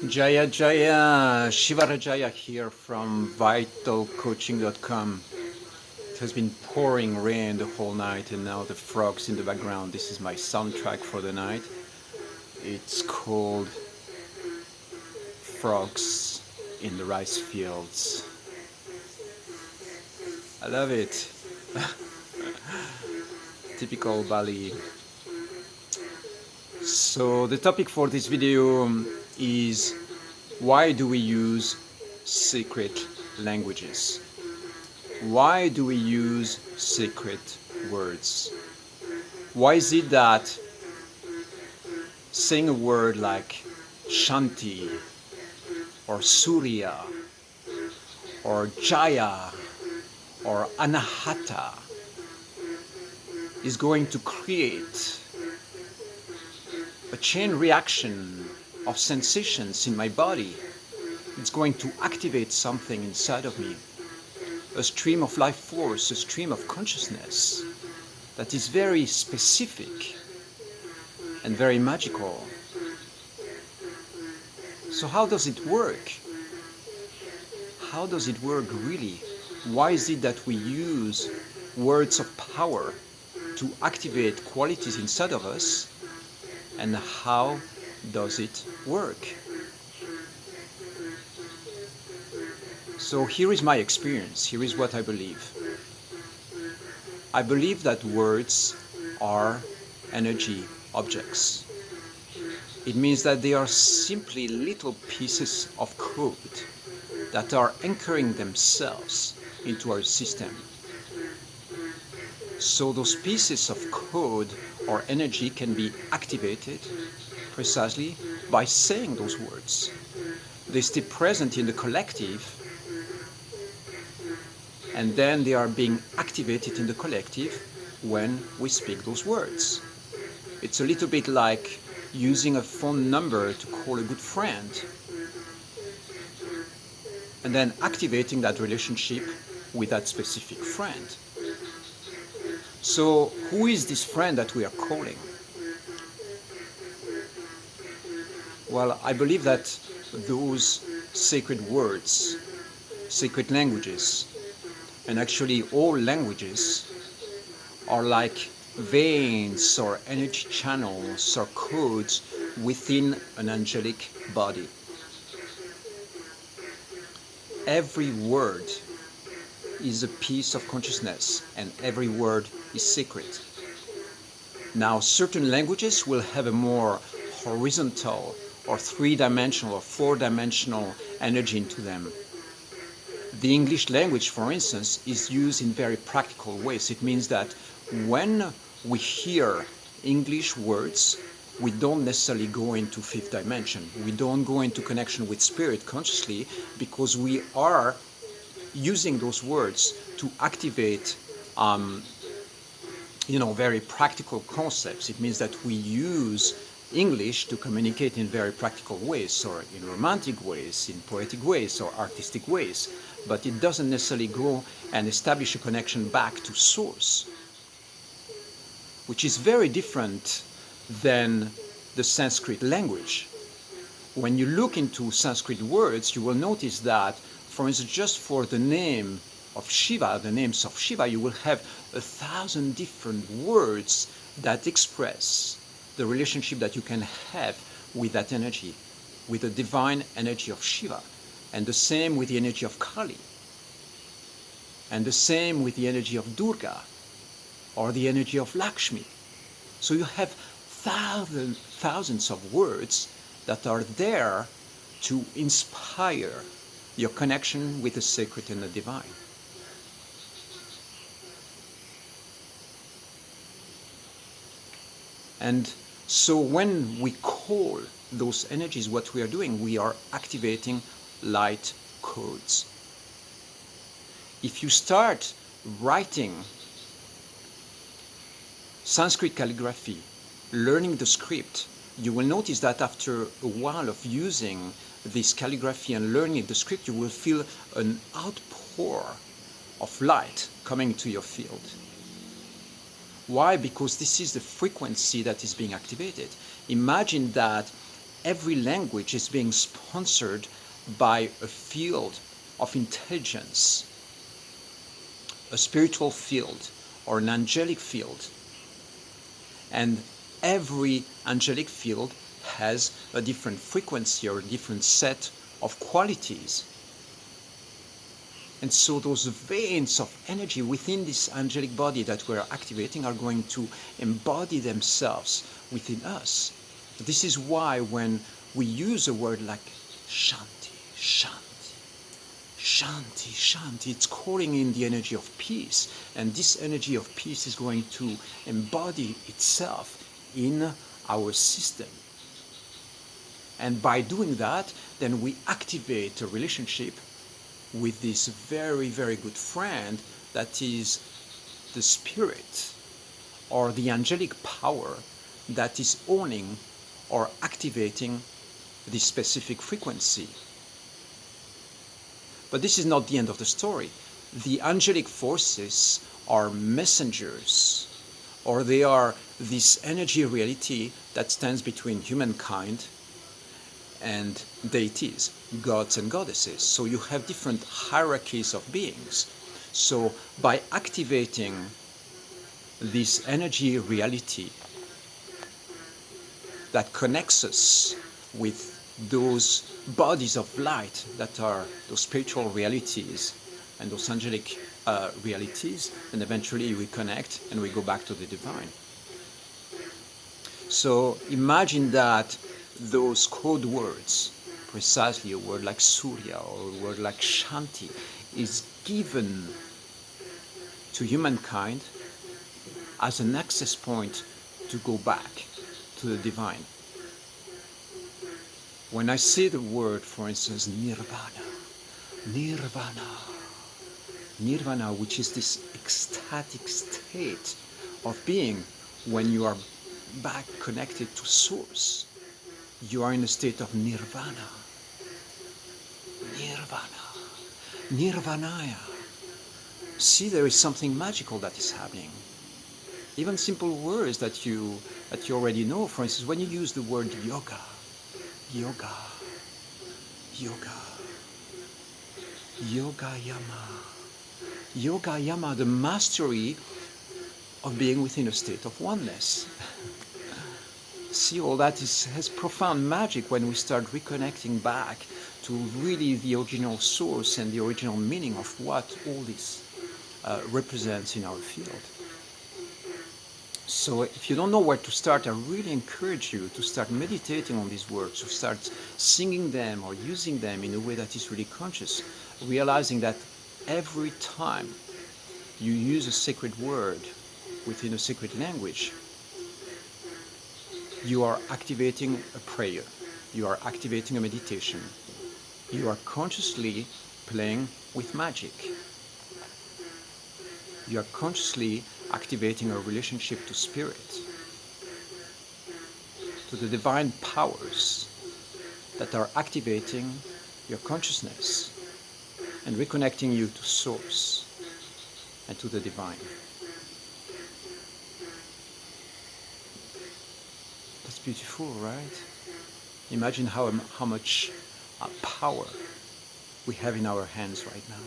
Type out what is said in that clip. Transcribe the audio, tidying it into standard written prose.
Jaya Jaya, Shivarajaya here from vitalcoaching.com. It has been pouring rain the whole night and now the frogs in the background. This is my soundtrack for the night. It's called Frogs in the Rice Fields. I love it. Typical Bali. So the topic for this video is why do we use secret languages? Why do we use secret words? Why is it that saying a word like Shanti or Surya or Jaya or Anahata is going to create a chain reaction of sensations in my body? It's going to activate something inside of me, a stream of life force, a stream of consciousness that is very specific and very magical. So how does it work? How does it work really? Why is it that we use words of power to activate qualities inside of us? And how does it work? So here is my experience, here is what I believe. I believe that words are energy objects. It means that they are simply little pieces of code that are anchoring themselves into our system. So those pieces of code or energy can be activated precisely by saying those words. They stay present in the collective, and then they are being activated in the collective when we speak those words. It's a little bit like using a phone number to call a good friend and then activating that relationship with that specific friend. So who is this friend that we are calling? Well, I believe that those sacred words, sacred languages, and actually all languages are like veins or energy channels or codes within an angelic body. Every word is a piece of consciousness, and every word is sacred. Now, certain languages will have a more horizontal or three-dimensional or four-dimensional energy into them. The English language, for instance, is used in very practical ways. It means that when we hear English words, we don't necessarily go into fifth dimension. We don't go into connection with spirit consciously, because we are using those words to activate very practical concepts. It means that we use English to communicate in very practical ways, or in romantic ways, in poetic ways, or artistic ways, but it doesn't necessarily go and establish a connection back to source, which is very different than the Sanskrit language. When you look into Sanskrit words, you will notice that, for instance, just for the name of Shiva, the names of Shiva, you will have 1,000 different words that express the relationship that you can have with that energy, with the divine energy of Shiva, and the same with the energy of Kali, and the same with the energy of Durga, or the energy of Lakshmi. So you have thousands of words that are there to inspire your connection with the sacred and the divine. And so when we call those energies, what we are doing, we are activating light codes. If you start writing Sanskrit calligraphy, learning the script, you will notice that after a while of using this calligraphy and learning the script, you will feel an outpour of light coming to your field. Why? Because this is the frequency that is being activated. Imagine that every language is being sponsored by a field of intelligence, a spiritual field or an angelic field. And every angelic field has a different frequency or a different set of qualities. And so those veins of energy within this angelic body that we're activating are going to embody themselves within us. This is why when we use a word like Shanti, Shanti, Shanti, Shanti, it's calling in the energy of peace. And this energy of peace is going to embody itself in our system. And by doing that, then we activate a relationship with this very, very good friend that is the spirit or the angelic power that is owning or activating this specific frequency. But this is not the end of the story. The angelic forces are messengers, or they are this energy reality that stands between humankind and deities, gods and goddesses. So you have different hierarchies of beings. So by activating this energy reality that connects us with those bodies of light that are those spiritual realities and those angelic realities, and eventually we connect and we go back to the divine. So imagine that those code words, precisely a word like Surya or a word like Shanti, is given to humankind as an access point to go back to the divine. When I say the word, for instance, Nirvana, Nirvana, which is this ecstatic state of being when you are back connected to Source, you are in a state of Nirvana. Nirvanaya. See, there is something magical that is happening. Even simple words that you already know. For instance, when you use the word yoga, yoga yama, the mastery of being within a state of oneness. See, all that has profound magic when we start reconnecting back to really the original source and the original meaning of what all this represents in our field. So if you don't know where to start, I really encourage you to start meditating on these words, to start singing them or using them in a way that is really conscious, realizing that every time you use a sacred word within a sacred language, you are activating a prayer, you are activating a meditation, you are consciously playing with magic. You are consciously activating a relationship to spirit, to the divine powers that are activating your consciousness and reconnecting you to Source and to the divine. That's beautiful, right? Imagine how much power we have in our hands right now.